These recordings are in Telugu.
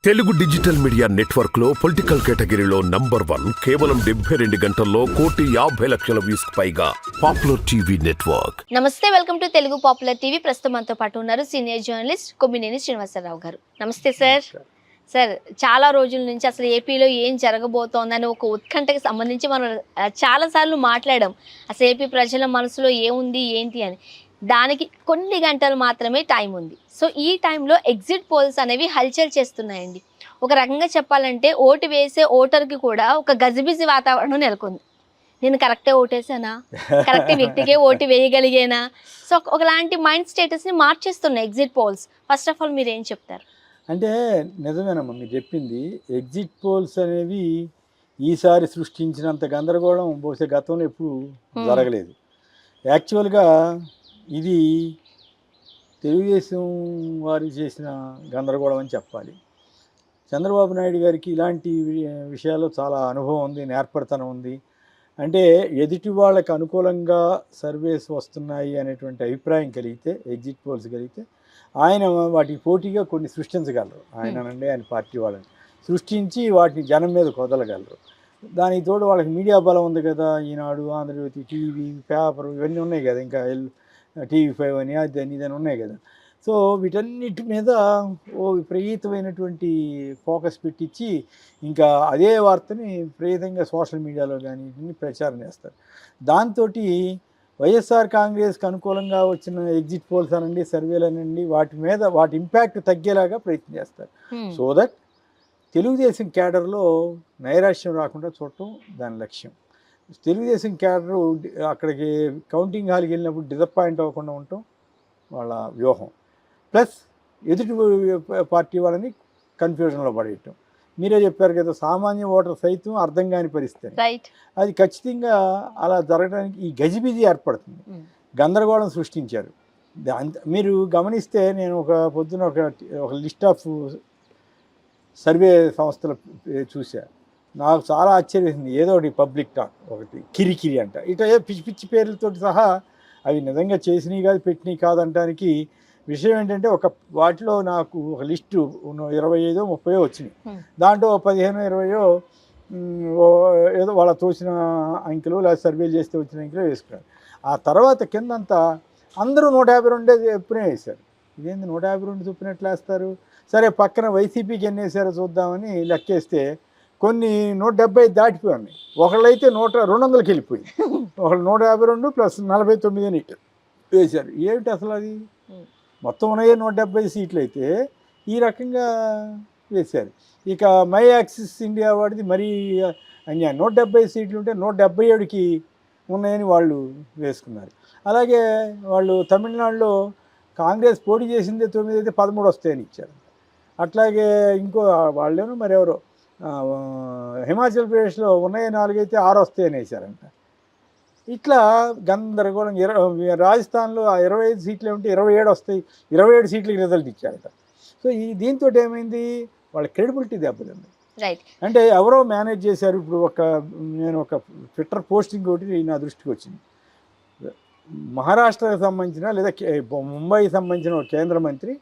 తెలుగు డిజిటల్ మీడియా నెట్వర్క్ లో పొలిటికల్ కేటగిరీలో #1 కేవలం 72 గంటల్లో 1,50,00,000 వ్యూస్ పైగా పాపులర్ టీవీ నెట్వర్క్. నమస్తే, welcome to Telugu popular TV. ప్రస్తుతం మనతో పాటు ఉన్నారు సీనియర్ జర్నలిస్ట్ కొమ్మినేని శ్రీనివాసరావు గారు. నమస్తే సార్. సార్, చాలా రోజుల నుంచి అసలు ఏపీలో ఏం జరగబోతోందని ఒక ఉత్కంఠకి సంబంధించి మనం చాలాసార్లు మాట్లాడాం. అసలు ఏపీ ప్రజల మనసులో ఏముంది ఏంటి అని. దానికి కొన్ని గంటలు మాత్రమే టైం ఉంది. సో ఈ టైంలో ఎగ్జిట్ పోల్స్ అనేవి హల్చల్ చేస్తున్నాయండి. ఒక రకంగా చెప్పాలంటే ఓటు వేసే ఓటర్కి కూడా ఒక గజిబిజి వాతావరణం నెలకొంది. నేను కరెక్టే ఓటేసానా, కరెక్ట్ వ్యక్తికే ఓటు వేయగలిగేనా? సో ఒకలాంటి మైండ్ స్టేటస్ని మార్చేస్తున్నాయి exit polls. First of all మీరు ఏం చెప్తారు? అంటే నిజమేనమ్మా మీరు చెప్పింది. ఎగ్జిట్ పోల్స్ అనేవి ఈసారి సృష్టించినంత గందరగోళం బహుశా గతంలో ఎప్పుడు జరగలేదు. యాక్చువల్గా ఇది తెలుగుదేశం వారు చేసిన గందరగోళం అని చెప్పాలి. చంద్రబాబు నాయుడు గారికి ఇలాంటి విషయాల్లో చాలా అనుభవం ఉంది, నేర్పరితనం ఉంది. అంటే ఎదుటి వాళ్ళకి అనుకూలంగా సర్వేస్ వస్తున్నాయి అనేటువంటి అభిప్రాయం కలిగితే, ఎగ్జిట్ పోల్స్ కలిగితే ఆయన వాటికి పోటీగా కొన్ని సృష్టించగలరు. ఆయన పార్టీ వాళ్ళని సృష్టించి వాటిని జనం మీద కుదలగలరు. దానికి తోడు వాళ్ళకి మీడియా బలం ఉంది కదా. ఈనాడు, ఆంధ్రజ్యోతి, టీవీ, పేపర్ ఇవన్నీ ఉన్నాయి కదా, ఇంకా TV5 అని అది ఇదని ఉన్నాయి కదా. సో వీటన్నిటి మీద ఓ విపరీతమైనటువంటి ఫోకస్ పెట్టించి ఇంకా అదే వార్తని విపరీతంగా సోషల్ మీడియాలో కానీ ప్రచారం చేస్తారు. దాంతో వైఎస్ఆర్ కాంగ్రెస్కి అనుకూలంగా వచ్చిన ఎగ్జిట్ పోల్స్ అనండి, సర్వేలు అనండి, వాటి ఇంపాక్ట్ తగ్గేలాగా ప్రయత్నం చేస్తారు. సో దట్ తెలుగుదేశం క్యాడర్లో నైరాశ్యం రాకుండా చూడటం దాని లక్ష్యం. తెలుగుదేశం క్యాడరు అక్కడికి కౌంటింగ్ హాల్కి వెళ్ళినప్పుడు డిసప్పాయింట్ అవ్వకుండా ఉండటం వాళ్ళ వ్యూహం. ప్లస్ ఎదుటి పార్టీ వాళ్ళని కన్ఫ్యూజన్లో పడేయటం. మీరే చెప్పారు కదా, సామాన్య ఓటర్ సైతం అర్థం కాని పరిస్థితి. అది ఖచ్చితంగా అలా జరగడానికి ఈ గజిబిజి ఏర్పడుతుంది, గందరగోళం సృష్టించారు. మీరు గమనిస్తే నేను పొద్దున ఒక లిస్ట్ ఆఫ్ సర్వే సంస్థలు చూసా. నాకు చాలా ఆశ్చర్యమైంది. ఏదో ఒకటి పబ్లిక్ టాక్, ఒకటి కిరికిరి అంట, ఇట్లా పిచ్చి పిచ్చి పేర్లతో సహా అవి నిజంగా చేసినవి కాదు, పెట్టినవి కాదంటానికి విషయం ఏంటంటే వాటిలో నాకు ఒక లిస్టు 25-30 వచ్చినాయి. దాంట్లో 15-20 ఏదో వాళ్ళ తోచిన అంకెలు లేదా సర్వేలు చేస్తే వచ్చిన అంకెలు వేసుకున్నారు. ఆ తర్వాత కిందంతా అందరూ 152 ఎప్పుడే వేశారు. ఇదేంది 152 చొప్పునట్లు వేస్తారు? సరే, పక్కన వైసీపీకి ఎన్ని వేసారో చూద్దామని లెక్కేస్తే కొన్ని 170 దాటిపోయి ఉన్నాయి. ఒకళ్ళైతే 200కి వెళ్ళిపోయింది. ఒకళ్ళు 152 ప్లస్ 49 అని వేశారు. ఏమిటి అసలు అది? మొత్తం ఉన్నాయి 170 సీట్లు అయితే ఈ రకంగా వేశారు. ఇక మై యాక్సిస్ ఇండియా వాడిది మరీ అన్యాయం. 170 సీట్లు ఉంటే 177కి ఉన్నాయని వాళ్ళు వేసుకున్నారు. అలాగే వాళ్ళు తమిళనాడులో కాంగ్రెస్ పోటీ చేసిందే 9 అయితే 13 వస్తాయని ఇచ్చారు. అట్లాగే ఇంకో వాళ్ళేమో మరెవరో హిమాచల్ ప్రదేశ్లో ఉన్నాయి 4 అయితే 6 వస్తాయని వేశారంట. ఇట్లా గందరగోళం. రాజస్థాన్లో 25 సీట్లు ఉంటే 27 వస్తాయి, 27 సీట్లకి రిజల్ట్ ఇచ్చారట. సో దీంతో ఏమైంది, వాళ్ళ క్రెడిబిలిటీ దెబ్బతింది. అంటే ఎవరో మేనేజ్ చేశారు. ఇప్పుడు నేను ఒక ట్విట్టర్ పోస్టింగ్ ఒకటి నా దృష్టికి వచ్చింది. మహారాష్ట్రకు సంబంధించిన లేదా ముంబైకి సంబంధించిన ఒక కేంద్ర మంత్రి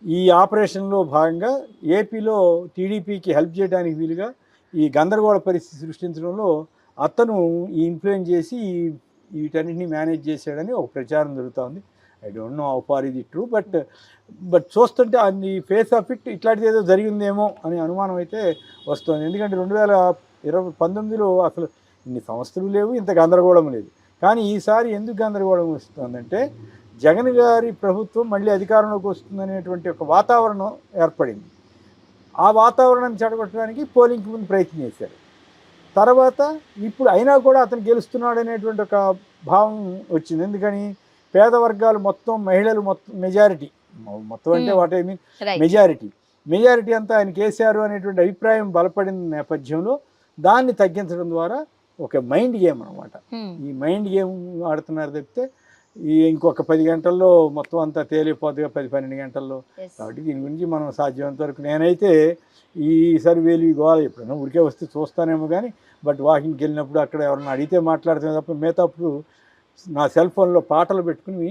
ఈ ఆపరేషన్లో భాగంగా ఏపీలో టీడీపీకి హెల్ప్ చేయడానికి వీలుగా ఈ గందరగోళ పరిస్థితి సృష్టించడంలో అతను ఈ ఇన్ఫ్లుయెన్స్ చేసి వీటన్నిటిని మేనేజ్ చేశాడని ఒక ప్రచారం జరుగుతుంది. I don't know how far ఇది ట్రూ, బట్ చూస్తుంటే అన్ని ఫేస్ ఆఫ్ ఇట్ ఇట్లాంటిది ఏదో జరిగిందేమో అనే అనుమానం అయితే వస్తుంది. ఎందుకంటే 2019లో అసలు ఇన్ని సంస్థలు లేవు, ఇంత గందరగోళం లేదు. కానీ ఈసారి ఎందుకు గందరగోళం వస్తుందంటే జగన్ గారి ప్రభుత్వం మళ్ళీ అధికారంలోకి వస్తుందనేటువంటి ఒక వాతావరణం ఏర్పడింది. ఆ వాతావరణాన్ని చెడగొట్టడానికి పోలింగ్కి ముందు ప్రయత్నం చేశారు. తర్వాత ఇప్పుడు అయినా కూడా అతను గెలుస్తున్నాడు అనేటువంటి ఒక భావం వచ్చింది. ఎందుకని పేద వర్గాలు మొత్తం, మహిళలు మొత్తం మొత్తం అంటే వాట్ ఐ మీన్ మెజారిటీ అంతా ఆయన కేసీఆర్ అనేటువంటి అభిప్రాయం బలపడిన నేపథ్యంలో దాన్ని తగ్గించడం ద్వారా ఒక మైండ్ గేమ్ అనమాట. ఈ మైండ్ గేమ్ ఆడుతున్నారు తప్పితే ఇంకొక 10 గంటల్లో మొత్తం అంతా తేలిపోతుందిగా, 10-12 గంటల్లో. కాబట్టి దీని గురించి మనం సాధ్యమైనంత వరకు నేనైతే ఈ సర్వేలు గోవాలి ఎప్పుడైనా ఊరికే వస్తే చూస్తానేమో కానీ, బట్ వాకింగ్కి వెళ్ళినప్పుడు అక్కడ ఎవరన్నా అడిగితే మాట్లాడుతున్నా తప్ప మిగతాప్పుడు నా సెల్ ఫోన్లో పాటలు పెట్టుకుని